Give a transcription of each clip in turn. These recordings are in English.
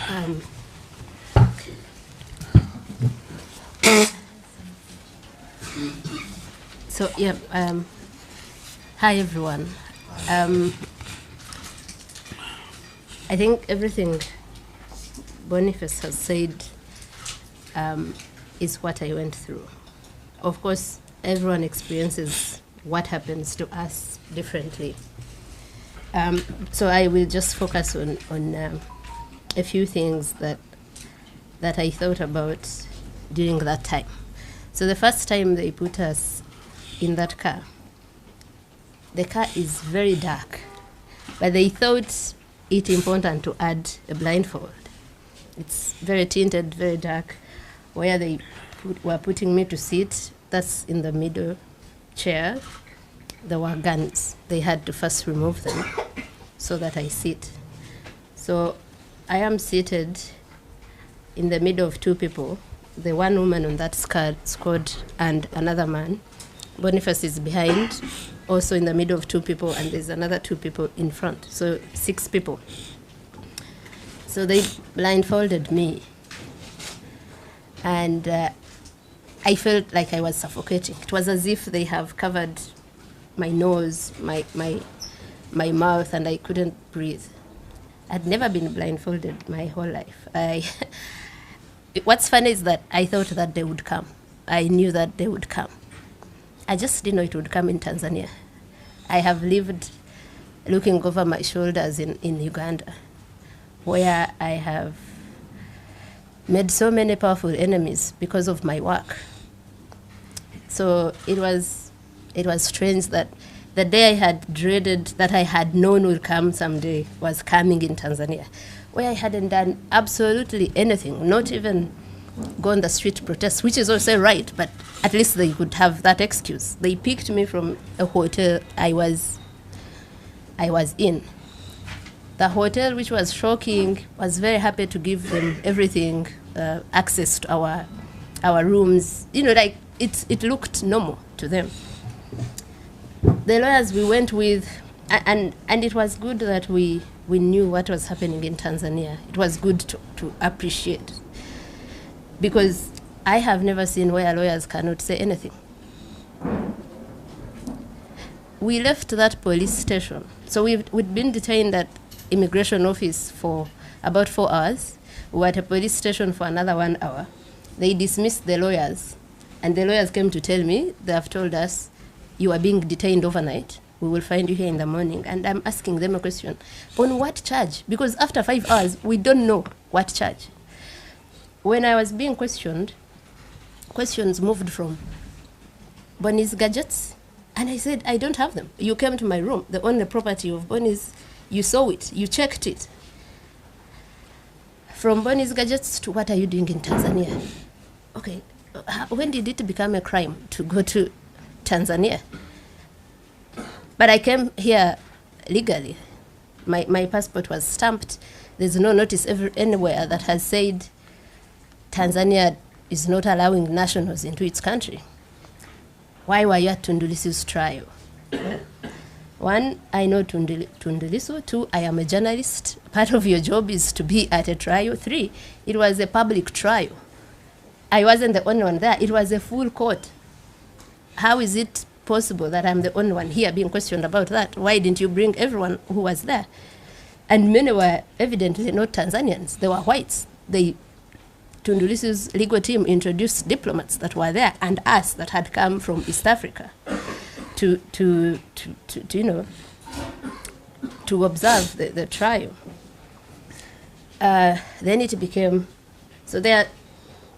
Um, so yeah, hi everyone. I think everything Boniface has said is what I went through. Of course, everyone experiences what happens to us differently. So I will just focus on a few things that I thought about during that time. So the first time they put us in that car, the car is very dark, but they thought it important to add a blindfold. It's very tinted, very dark. Where they were putting me to sit, that's in the middle chair. There were guns. They had to first remove them so that I sit. So I am seated in the middle of two people, the one woman on that squad and another man. Boniface is behind, also in the middle of two people, and there's another two people in front, so 6 people. So they blindfolded me, and I felt like I was suffocating. It was as if they have covered my nose, my mouth, and I couldn't breathe. I'd never been blindfolded my whole life. What's funny is that I thought that they would come. I knew that they would come. I just didn't know it would come in Tanzania. I have lived looking over my shoulders in Uganda, where I have made so many powerful enemies because of my work. So it was strange that the day I had dreaded, that I had known would come someday, was coming in Tanzania, where I hadn't done absolutely anything, not even go on the street to protest, which is also right, but at least they could have that excuse. They picked me from a hotel I was in. The hotel, which was shocking, was very happy to give them everything, access to our rooms. You know, like it looked normal to them. The lawyers we went with, and it was good that we knew what was happening in Tanzania. It was good to appreciate, because I have never seen where lawyers cannot say anything. We left that police station. So we'd been detained at immigration office for about 4 hours. We were at a police station for another 1 hour. They dismissed the lawyers, and the lawyers came to tell me, they have told us, you are being detained overnight. We will find you here in the morning. And I'm asking them a question. On what charge? Because after 5 hours, we don't know what charge. When I was being questioned, questions moved from Bonnie's gadgets, and I said, I don't have them. You came to my room, the only property of Bonnie's, you saw it, you checked it. From Bonnie's gadgets to what are you doing in Tanzania? Okay, when did it become a crime to go to Tanzania? But I came here legally. My passport was stamped. There's no notice anywhere that has said Tanzania is not allowing nationals into its country. Why were you at Tundu Lissu's trial? 1, I know Tundu Lissu. 2, I am a journalist. Part of your job is to be at a trial. 3, it was a public trial. I wasn't the only one there. It was a full court. How is it possible that I'm the only one here being questioned about that? Why didn't you bring everyone who was there? And many were evidently not Tanzanians. They were whites. Tundu Lissu's legal team introduced diplomats that were there and us that had come from East Africa to observe the trial. Then it became, so they are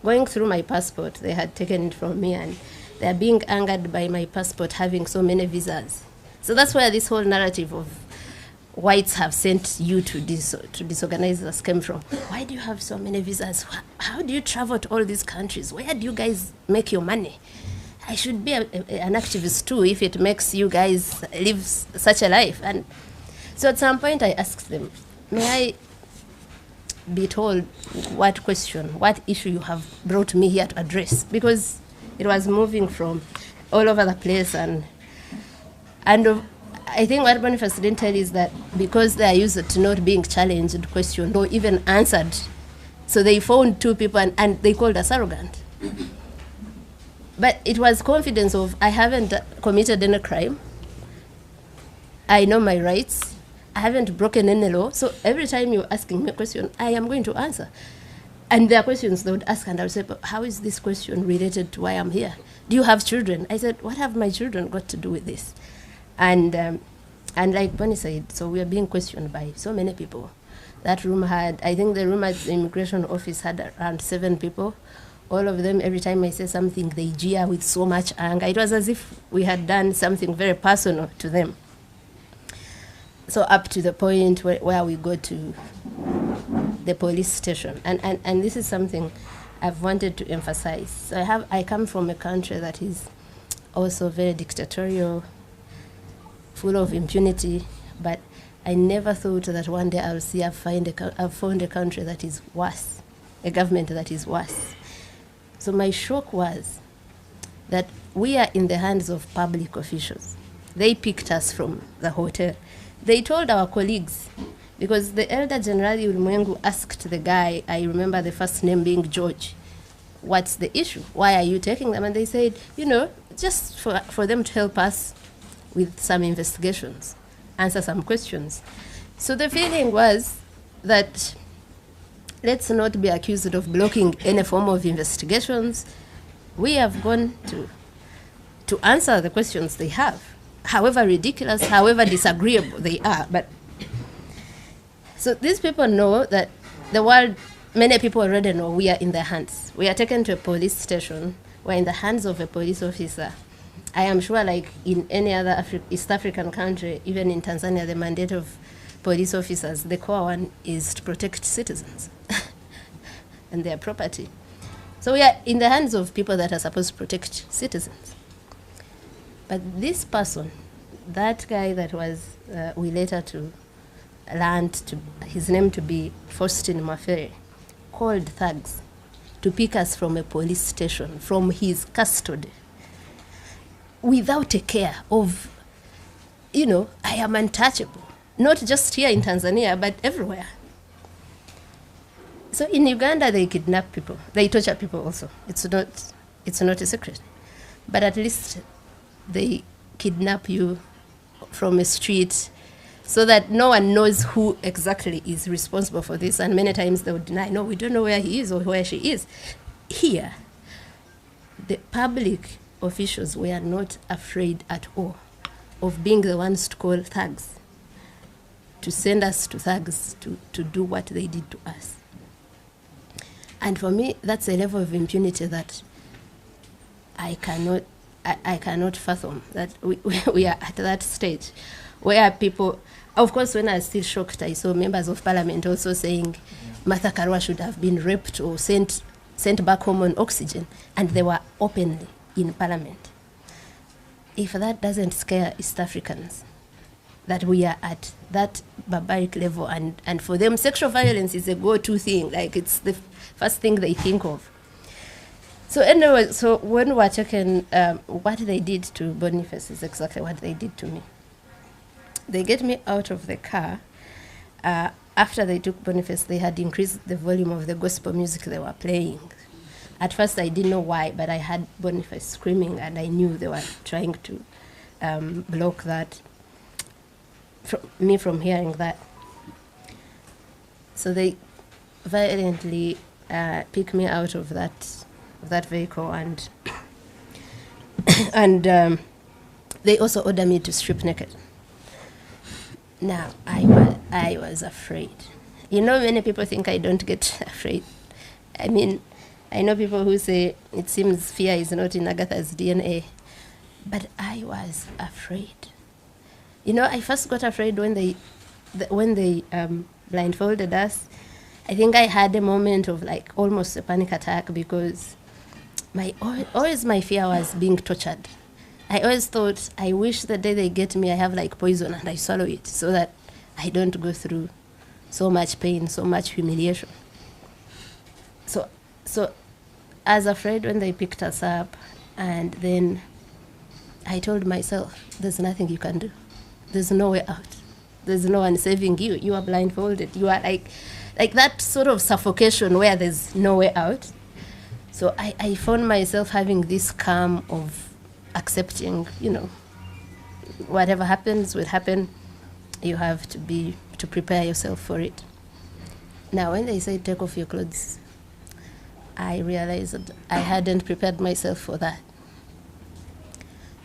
going through my passport. They had taken it from me, and they are being angered by my passport having so many visas. So that's where this whole narrative of whites have sent you to disorganize us came from. Why do you have so many visas? How do you travel to all these countries? Where do you guys make your money? I should be an activist too if it makes you guys live such a life. And so at some point I asked them, may I be told what issue you have brought me here to address? Because it was moving from all over the place, and I think what Boniface didn't tell is that because they are used to not being challenged, questioned, or even answered So they found 2 people and they called us arrogant. But it was confidence of, I haven't committed any crime. I know my rights. I haven't broken any law. So every time you're asking me a question, I am going to answer. And there are questions they would ask, and I would say, but how is this question related to why I'm here? Do you have children? I said, what have my children got to do with this? And like Bonnie said, so we are being questioned by so many people. That room had, I think the room at the immigration office had around 7 people. All of them, every time I say something, they jeer with so much anger. It was as if we had done something very personal to them. So up to the point where we go to the police station. And this is something I've wanted to emphasize. So I come from a country that is also very dictatorial, full of impunity, but I never thought that one day I've found a country that is worse, a government that is worse. So my shock was that we are in the hands of public officials. They picked us from the hotel. They told our colleagues, because the Elder General Ulimwengu asked the guy, I remember the first name being George, what's the issue? Why are you taking them? And they said, just for them to help us with some investigations, answer some questions. So the feeling was that let's not be accused of blocking any form of investigations. We have gone to answer the questions they have, however ridiculous, however disagreeable they are. But so these people know that the world, many people already know we are in their hands. We are taken to a police station. We're in the hands of a police officer. I am sure, like in any other East African country, even in Tanzania, the mandate of police officers, the core one is to protect citizens and their property. So we are in the hands of people that are supposed to protect citizens. But this person, that guy that was, we later to learned his name to be Faustin Mafere, called thugs to pick us from a police station, from his custody, without a care of, I am untouchable. Not just here in Tanzania, but everywhere. So in Uganda, they kidnap people. They torture people also. It's not a secret. But at least they kidnap you from a street so that no one knows who exactly is responsible for this. And many times they would deny, no, we don't know where he is or where she is. Here, the public officials were not afraid at all of being the ones to call thugs, to send us to thugs to do what they did to us. And for me, that's a level of impunity that I cannot fathom, that we are at that stage where people, of course, when I was still shocked, I saw members of parliament also saying Martha Karua should have been raped or sent back home on oxygen, and they were openly in parliament. If that doesn't scare East Africans, that we are at that barbaric level, and for them, sexual violence is a go-to thing, like it's the first thing they think of. So anyway, so when we're talking, what they did to Boniface is exactly what they did to me. They get me out of the car. After they took Boniface, they had increased the volume of the gospel music they were playing. At first, I didn't know why, but I had Boniface screaming, and I knew they were trying to block that, me from hearing that. So they violently picked me out of that vehicle, and they also ordered me to strip naked. Now, I was afraid. Many people think I don't get afraid. I mean, I know people who say it seems fear is not in Agatha's DNA, but I was afraid. I first got afraid when they blindfolded us. I think I had a moment of like almost a panic attack, because always my fear was being tortured. I always thought, I wish the day they get me, I have like poison and I swallow it so that I don't go through so much pain, so much humiliation. So I was afraid when they picked us up, and then I told myself, there's nothing you can do. There's no way out. There's no one saving you. You are blindfolded. You are like, like that sort of suffocation where there's no way out. So I found myself having this calm of accepting, whatever happens will happen. You have to prepare yourself for it. Now, when they say take off your clothes, I realized that I hadn't prepared myself for that.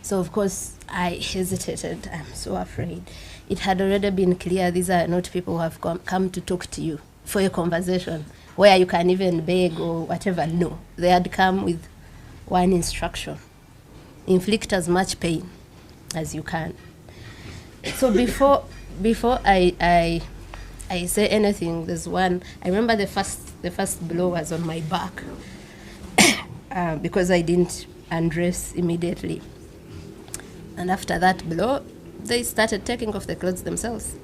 So, of course, I hesitated. I'm so afraid. It had already been clear these are not people who have come to talk to you for a conversation where you can even beg or whatever. No, they had come with one instruction: inflict as much pain as you can. So before I say anything, there's one. I remember the first blow was on my back because I didn't undress immediately. And after that blow, they started taking off the clothes themselves,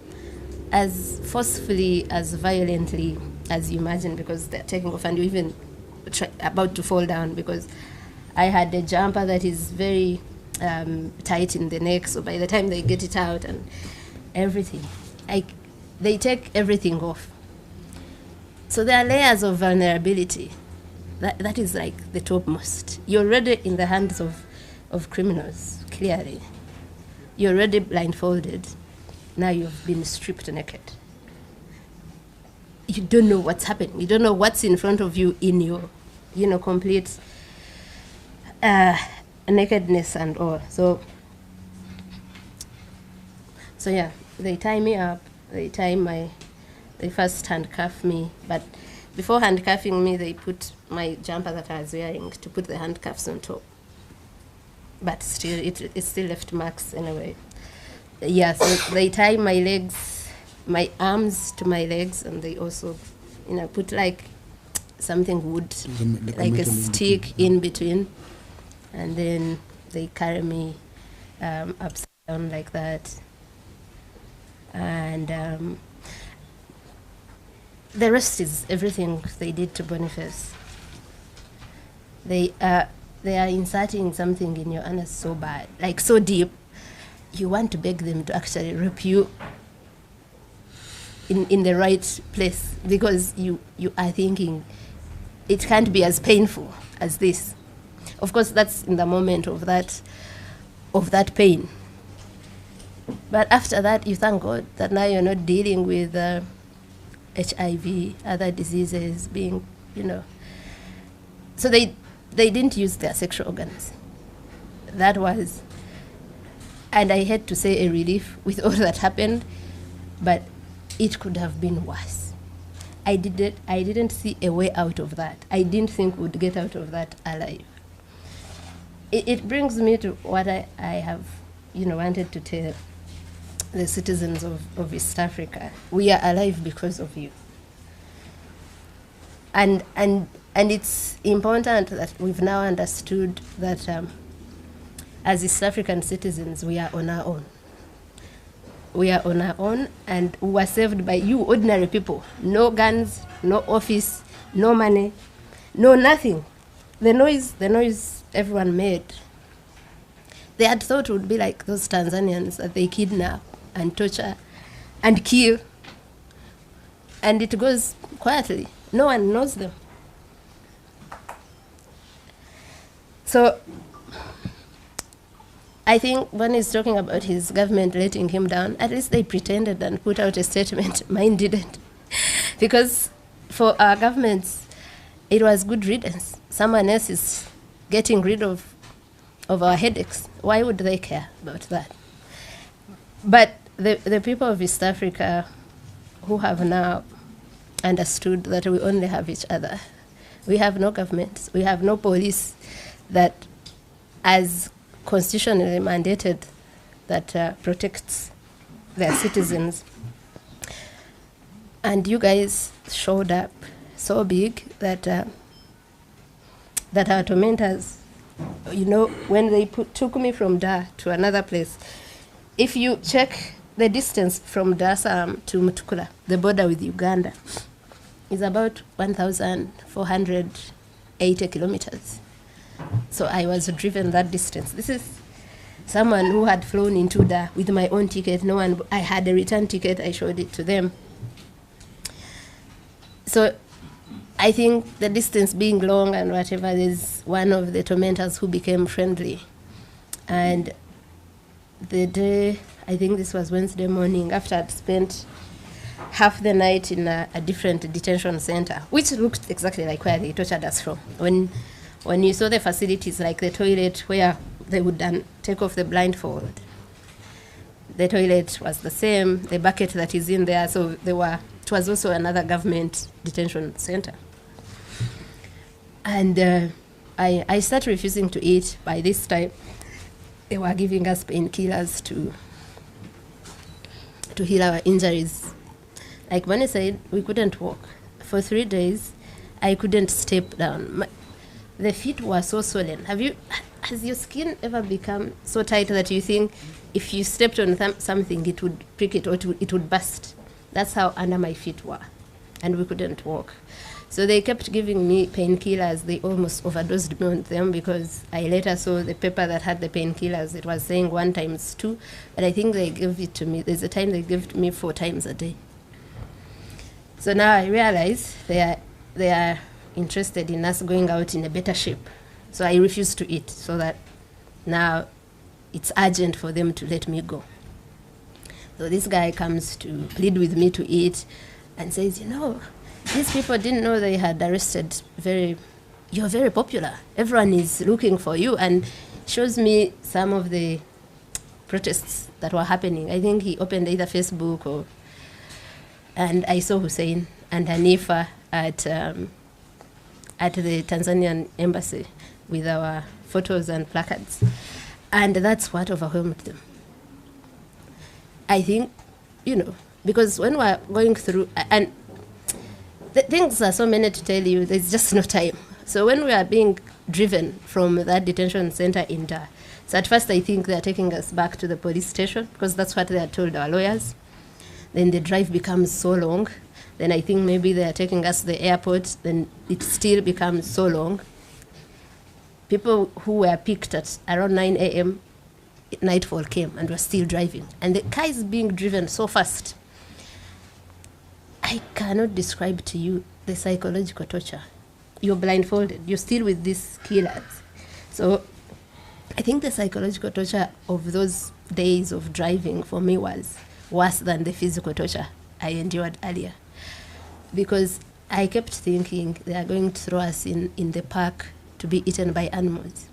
as forcefully, as violently as you imagine, because they're taking off and you're even about to fall down, because I had a jumper that is very tight in the neck, so by the time they get it out and everything, they take everything off. So there are layers of vulnerability. That is like the topmost. You're already in the hands of criminals, clearly. You're already blindfolded. Now you've been stripped naked. You don't know what's happening. You don't know what's in front of you in your, complete nakedness and all. So yeah, they tie me up. They first handcuff me, but before handcuffing me, they put my jumper that I was wearing to put the handcuffs on top. But still, it still left marks anyway. Yeah, so they tie my arms to my legs, and they also, put like something wood, like a stick in between, and then they carry me upside down like that. And the rest is everything they did to Boniface. They are inserting something in your anus so bad, like so deep, you want to beg them to actually rape you in the right place, because you are thinking it can't be as painful as this. Of course, that's in the moment of that pain. But after that, you thank God that now you're not dealing with HIV, other diseases being, So they didn't use their sexual organs. That was, and I hate to say, a relief with all that happened, but it could have been worse. I didn't see a way out of that. I didn't think we'd get out of that alive. It brings me to what I have, wanted to tell the citizens of East Africa. We are alive because of you. And it's important that we've now understood that as East African citizens, we are on our own. We are on our own, and we were saved by you, ordinary people. No guns, no office, no money, no nothing. The noise everyone made. They had thought it would be like those Tanzanians that they kidnap and torture and kill, and it goes quietly. No one knows them. So I think when he's talking about his government letting him down, at least they pretended and put out a statement. Mine didn't. Because for our governments, it was good riddance. Someone else is getting rid of our headaches. Why would they care about that? But the people of East Africa who have now understood that we only have each other. We have no government. We have no police that, as constitutionally mandated, that protects their citizens. And you guys showed up so big that our tormentors, when they took me from Dar to another place, if you check the distance from Dar to Mutukula, the border with Uganda, is about 1,480 kilometers. So I was driven that distance. This is someone who had flown into Dar with my own ticket. I had a return ticket. I showed it to them. So I think the distance being long and whatever, there's one of the tormentors who became friendly. And the day, I think this was Wednesday morning, after I'd spent half the night in a different detention center, which looked exactly like where they tortured us from. When you saw the facilities, like the toilet where they would then take off the blindfold, the toilet was the same, the bucket that is in there, so it was also another government detention center. And I started refusing to eat. By this time, they were giving us painkillers to heal our injuries. Like Bonnie said, we couldn't walk. For 3 days, I couldn't step down. The feet were so swollen. Has your skin ever become so tight that you think if you stepped on something, it would prick it or it would burst? That's how under my feet were, and we couldn't walk. So they kept giving me painkillers. They almost overdosed me on them, because I later saw the paper that had the painkillers. It was saying 1 times 2, but I think they gave it to me. There's a time they gave it to me 4 times a day. So now I realize they are interested in us going out in a better shape. So I refuse to eat, so that now it's urgent for them to let me go. So this guy comes to plead with me to eat and says, these people didn't know they had arrested you're very popular. Everyone is looking for you, and shows me some of the protests that were happening. I think he opened either Facebook and I saw Hussein and Hanifa at the Tanzanian embassy with our photos and placards. And that's what overwhelmed them. I think, because when we're going through, and the things are so many to tell you, there's just no time. So when we are being driven from that detention center in Dar, so at first I think they're taking us back to the police station, because that's what they had told our lawyers. Then the drive becomes so long. Then I think maybe they're taking us to the airport. Then it still becomes so long. People who were picked at around 9 a.m., nightfall came and were still driving. And the car is being driven so fast. I cannot describe to you the psychological torture. You're blindfolded. You're still with these killers. So I think the psychological torture of those days of driving for me was worse than the physical torture I endured earlier. Because I kept thinking they are going to throw us in the park to be eaten by animals.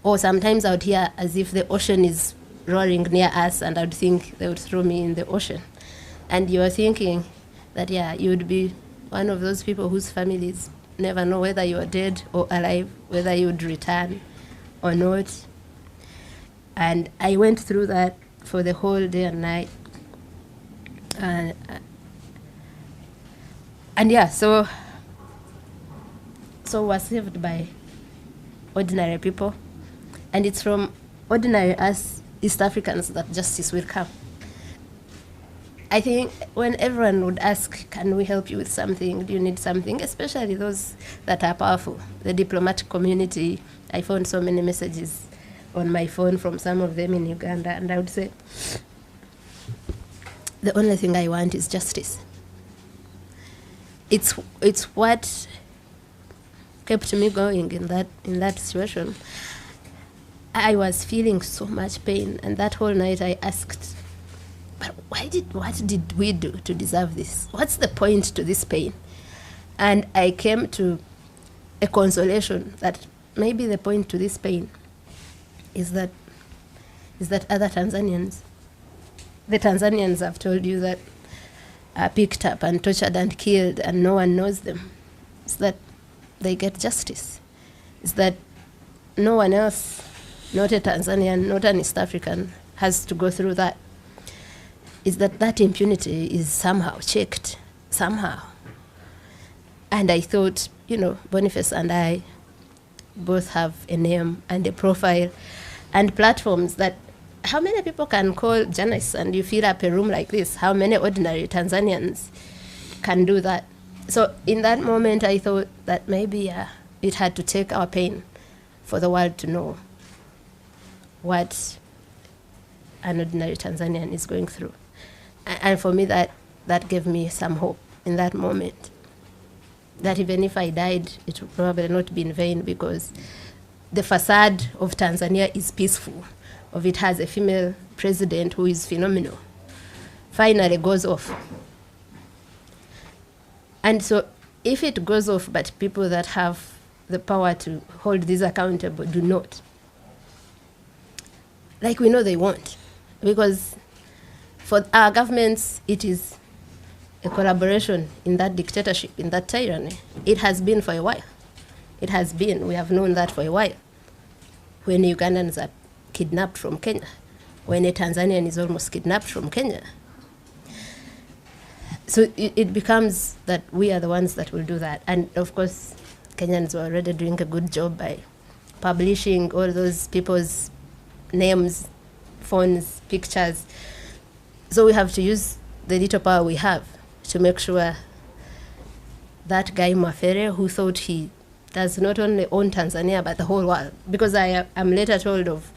Or sometimes I would hear as if the ocean is roaring near us, and I would think they would throw me in the ocean. And you're thinking that, you would be one of those people whose families never know whether you're dead or alive, whether you would return or not. And I went through that for the whole day and night. So we're saved by ordinary people. And it's from ordinary us East Africans that justice will come. I think when everyone would ask, can we help you with something? Do you need something? Especially those that are powerful. The diplomatic community, I found so many messages on my phone from some of them in Uganda, and I would say, the only thing I want is justice. It's what kept me going in that situation. I was feeling so much pain, and that whole night I asked, but what did we do to deserve this? What's the point to this pain? And I came to a consolation that maybe the point to this pain is that other Tanzanians, the Tanzanians have told you that are picked up and tortured and killed and no one knows them. It's that they get justice. It's that no one else, not a Tanzanian, not an East African, has to go through that. Is that impunity is somehow checked, somehow. And I thought, Boniface and I both have a name and a profile and platforms that, how many people can call journalists and you fill up a room like this? How many ordinary Tanzanians can do that? So in that moment, I thought that maybe it had to take our pain for the world to know what an ordinary Tanzanian is going through. And for me, that gave me some hope. in that moment. That even if I died, it would probably not be in vain, because the facade of Tanzania is peaceful. Of it has a female president who is phenomenal. Finally goes off. And so if it goes off, but people that have the power to hold these accountable do not, like we know they won't, because for our governments, it is a collaboration in that dictatorship, in that tyranny. It has been for a while. It has been. We have known that for a while. When Ugandans are kidnapped from Kenya, when a Tanzanian is almost kidnapped from Kenya. So it becomes that we are the ones that will do that. And of course, Kenyans are already doing a good job by publishing all those people's names, phones, pictures. So we have to use the little power we have to make sure that guy Mafere, who thought he does not only own Tanzania but the whole world, because I am later told of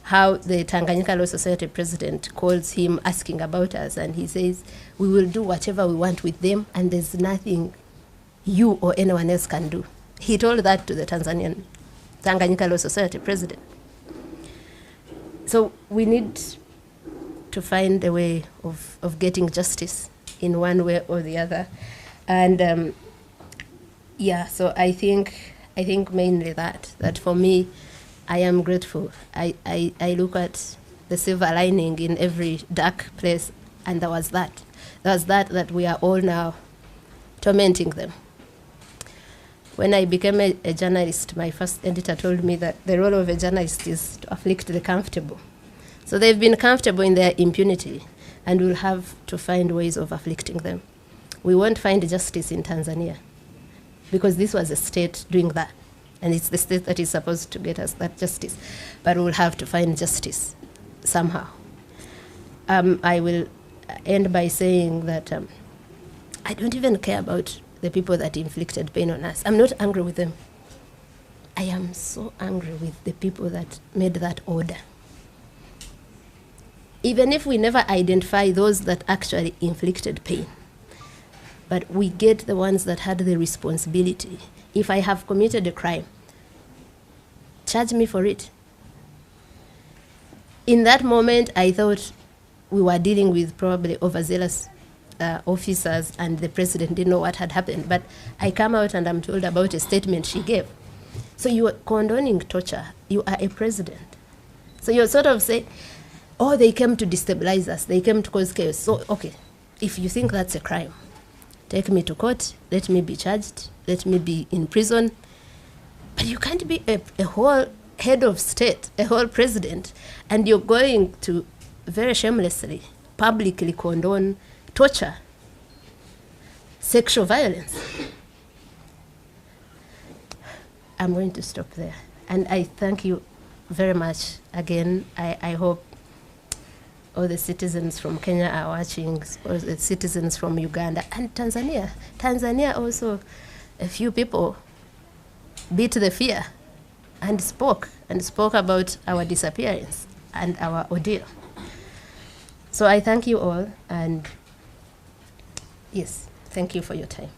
how the Tanganyika Law Society president calls him asking about us, and he says, we will do whatever we want with them, and there's nothing you or anyone else can do. He told that to the Tanganyika Law Society president. So we need to find a way of getting justice in one way or the other. And yeah, so I think mainly that for me, I am grateful. I look at the silver lining in every dark place, and there was that we are all now tormenting them. When I became a journalist, my first editor told me that the role of a journalist is to afflict the comfortable. So they've been comfortable in their impunity, and we'll have to find ways of afflicting them. We won't find justice in Tanzania, because this was a state doing that, and it's the state that is supposed to get us that justice. But we'll have to find justice somehow. I will end by saying that I don't even care about the people that inflicted pain on us. I'm not angry with them. I am so angry with the people that made that order. Even if we never identify those that actually inflicted pain, but we get the ones that had the responsibility. If I have committed a crime, charge me for it. In that moment, I thought we were dealing with probably overzealous officers, and the president didn't know what had happened. But I come out and I'm told about a statement she gave. So you are condoning torture. You are a president. So you're sort of saying, oh, they came to destabilize us. They came to cause chaos. So, okay, if you think that's a crime, take me to court, let me be charged, let me be in prison. But you can't be a whole head of state, a whole president, and you're going to very shamelessly, publicly condone torture, sexual violence. I'm going to stop there. And I thank you very much. Again, I hope all the citizens from Kenya are watching, or the citizens from Uganda and Tanzania. Tanzania also, a few people beat the fear and spoke about our disappearance and our ordeal. So I thank you all, and yes, thank you for your time.